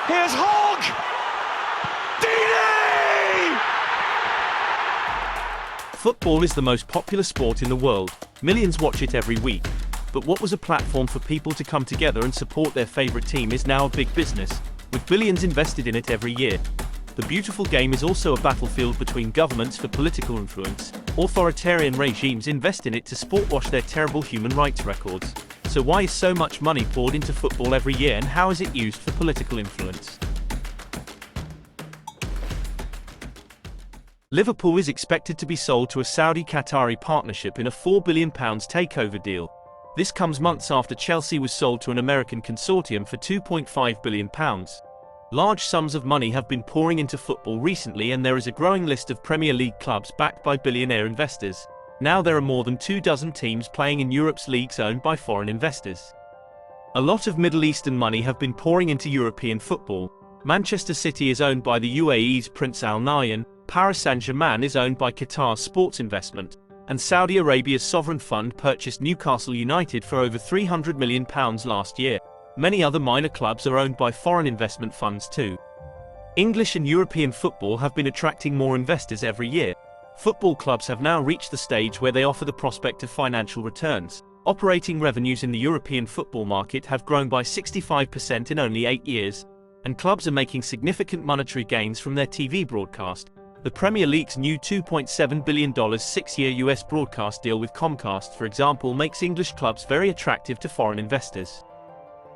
Here's Hogg! Deeney! Football is the most popular sport in the world. Millions watch it every week. But what was a platform for people to come together and support their favorite team is now a big business, with billions invested in it every year. The beautiful game is also a battlefield between governments for political influence. Authoritarian regimes invest in it to sport-wash their terrible human rights records. So why is so much money poured into football every year, and how is it used for political influence? Liverpool is expected to be sold to a Saudi-Qatari partnership in a £4 billion takeover deal. This comes months after Chelsea was sold to an American consortium for £2.5 billion. Large sums of money have been pouring into football recently, and there is a growing list of Premier League clubs backed by billionaire investors. Now there are more than 24 teams playing in Europe's leagues owned by foreign investors. A lot of Middle Eastern money have been pouring into European football. Manchester City is owned by the UAE's Prince Al Nahyan, Paris Saint-Germain is owned by Qatar's Sports Investment, and Saudi Arabia's sovereign fund purchased Newcastle United for over £300 million last year. Many other minor clubs are owned by foreign investment funds too. English and European football have been attracting more investors every year. Football clubs have now reached the stage where they offer the prospect of financial returns. Operating revenues in the European football market have grown by 65% in only 8 years, and clubs are making significant monetary gains from their TV broadcast. The Premier League's new $2.7 billion 6-year US broadcast deal with Comcast, for example, makes English clubs very attractive to foreign investors.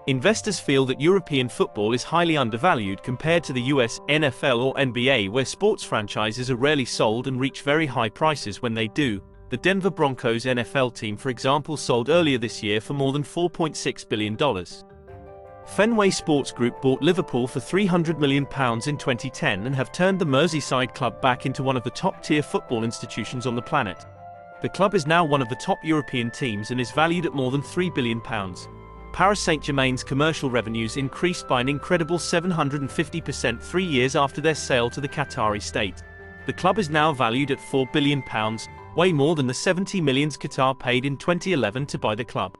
Investors feel that European football is highly undervalued compared to the US, NFL or NBA, where sports franchises are rarely sold and reach very high prices when they do. The Denver Broncos NFL team, for example, sold earlier this year for more than $4.6 billion. Fenway Sports Group bought Liverpool for £300 million in 2010 and have turned the Merseyside club back into one of the top-tier football institutions on the planet. The club is now one of the top European teams and is valued at more than £3 billion. Paris Saint-Germain's commercial revenues increased by an incredible 750% 3 years after their sale to the Qatari state. The club is now valued at £4 billion, way more than the $70 million Qatar paid in 2011 to buy the club.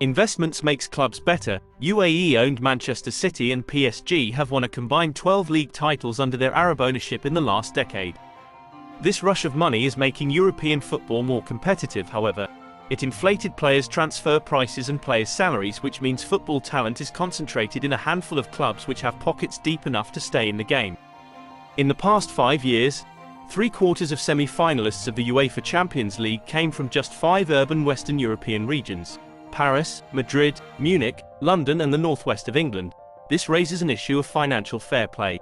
Investments makes clubs better. UAE-owned Manchester City and PSG have won a combined 12 league titles under their Arab ownership in the last decade. This rush of money is making European football more competitive, however. It inflated players' transfer prices and players' salaries, which means football talent is concentrated in a handful of clubs which have pockets deep enough to stay in the game. In the past 5 years, 3/4 of semi-finalists of the UEFA Champions League came from just 5 urban Western European regions: Paris, Madrid, Munich, London and the northwest of England. This raises an issue of financial fair play.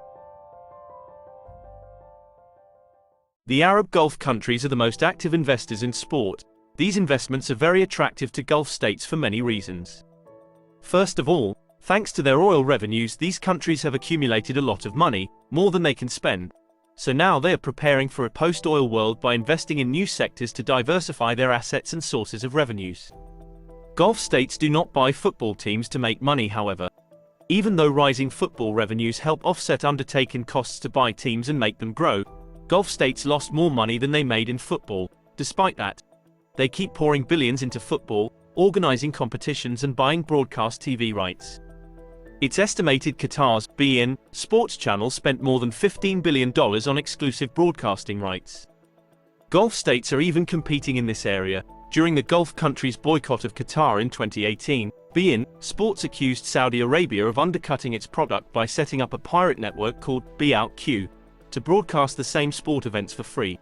The Arab Gulf countries are the most active investors in sport. These investments are very attractive to Gulf states for many reasons. First of all, thanks to their oil revenues, these countries have accumulated a lot of money, more than they can spend. So now they are preparing for a post-oil world by investing in new sectors to diversify their assets and sources of revenues. Gulf states do not buy football teams to make money, however. Even though rising football revenues help offset undertaken costs to buy teams and make them grow, Gulf states lost more money than they made in football. Despite that, they keep pouring billions into football, organizing competitions and buying broadcast TV rights. It's estimated Qatar's beIN Sports channel spent more than $15 billion on exclusive broadcasting rights. Gulf states are even competing in this area. During the Gulf countries' boycott of Qatar in 2018, beIN Sports accused Saudi Arabia of undercutting its product by setting up a pirate network called BOutQ to broadcast the same sport events for free.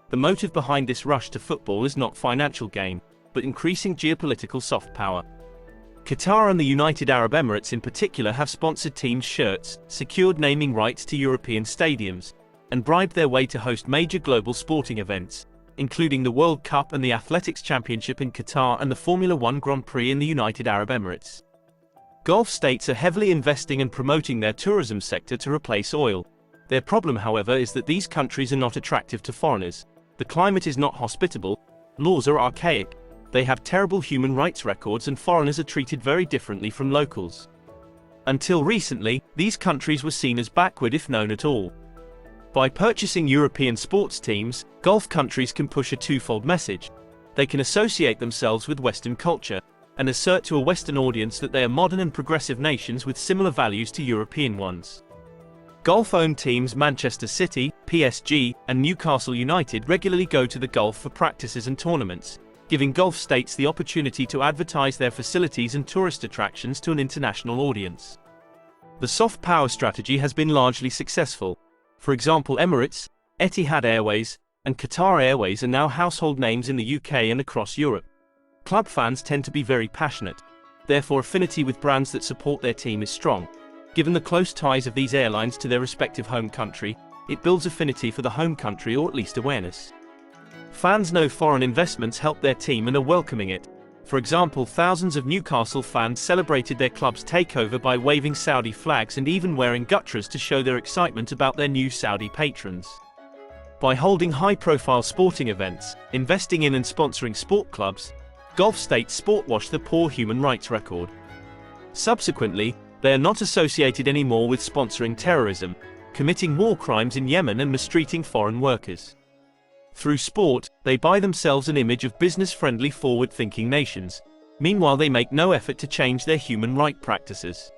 The motive behind this rush to football is not financial gain, but increasing geopolitical soft power. Qatar and the United Arab Emirates in particular have sponsored teams' shirts, secured naming rights to European stadiums, and bribed their way to host major global sporting events, including the World Cup and the Athletics Championship in Qatar and the Formula One Grand Prix in the United Arab Emirates. Gulf states are heavily investing and promoting their tourism sector to replace oil. Their problem, however, is that these countries are not attractive to foreigners. The climate is not hospitable, laws are archaic, they have terrible human rights records, and foreigners are treated very differently from locals. Until recently, these countries were seen as backward if known at all. By purchasing European sports teams, Gulf countries can push a twofold message. They can associate themselves with Western culture, and assert to a Western audience that they are modern and progressive nations with similar values to European ones. Golf-owned teams Manchester City, PSG, and Newcastle United regularly go to the Gulf for practices and tournaments, giving Gulf states the opportunity to advertise their facilities and tourist attractions to an international audience. The soft power strategy has been largely successful. For example, Emirates, Etihad Airways, and Qatar Airways are now household names in the UK and across Europe. Club fans tend to be very passionate. Therefore, affinity with brands that support their team is strong. Given the close ties of these airlines to their respective home country, it builds affinity for the home country, or at least awareness. Fans know foreign investments help their team and are welcoming it. For example, thousands of Newcastle fans celebrated their club's takeover by waving Saudi flags and even wearing gutras to show their excitement about their new Saudi patrons. By holding high-profile sporting events, investing in and sponsoring sport clubs, Gulf states sportwash the poor human rights record. Subsequently, they are not associated anymore with sponsoring terrorism, committing war crimes in Yemen and mistreating foreign workers. Through sport, they buy themselves an image of business-friendly, forward-thinking nations. Meanwhile, they make no effort to change their human rights practices.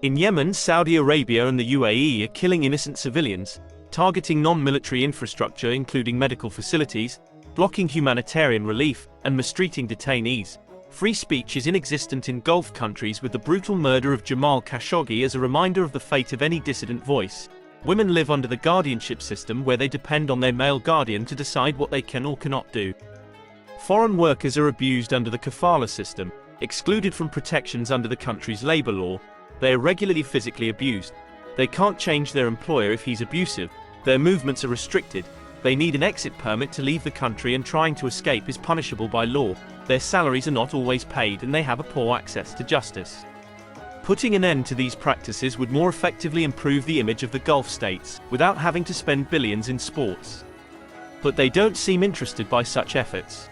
In Yemen, Saudi Arabia and the UAE are killing innocent civilians, targeting non-military infrastructure including medical facilities, blocking humanitarian relief, and mistreating detainees. Free speech is inexistent in Gulf countries, with the brutal murder of Jamal Khashoggi as a reminder of the fate of any dissident voice. Women live under the guardianship system, where they depend on their male guardian to decide what they can or cannot do. Foreign workers are abused under the kafala system, excluded from protections under the country's labor law. They are regularly physically abused. They can't change their employer if he's abusive. Their movements are restricted. They need an exit permit to leave the country, and trying to escape is punishable by law. Their salaries are not always paid, and they have a poor access to justice. Putting an end to these practices would more effectively improve the image of the Gulf states, without having to spend billions in sports. But they don't seem interested by such efforts.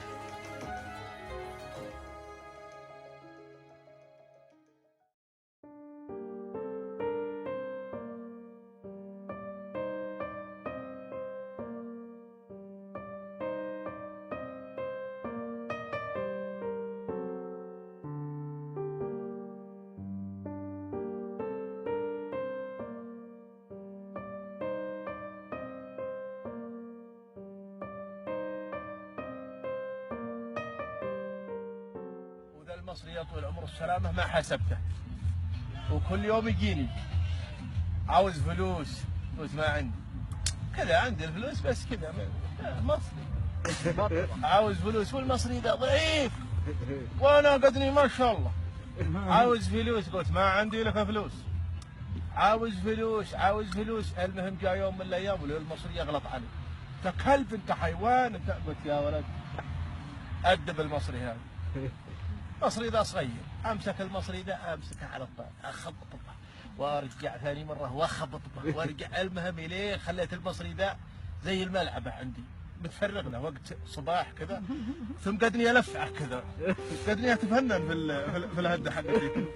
المصري يا طويل العمر والسلامة ما حسبته، وكل يوم يجيني عاوز فلوس ما عندي كذا، عندي الفلوس بس كذا مصري عاوز فلوس، والمصري ذا ضعيف وانا قدني ما شاء الله، عاوز فلوس، قلت ما عندي لك فلوس، عاوز فلوس. المهم جاء يوم من الايام والمصري يغلط علي، انت كلب، انت حيوان، انت، قلت يا ولد ادب المصري هذا. المصري ذا صغير، امسك المصري ذا امسكه على الطاوله، اخبطه وارجع ثاني مره واخبطه وارجع، المهم اليه خليت المصري ذا زي الملعبه عندي، متفرغنا وقت صباح كذا، ثم قدني الفعه كذا، قدني اتفنن في الهده حقتي.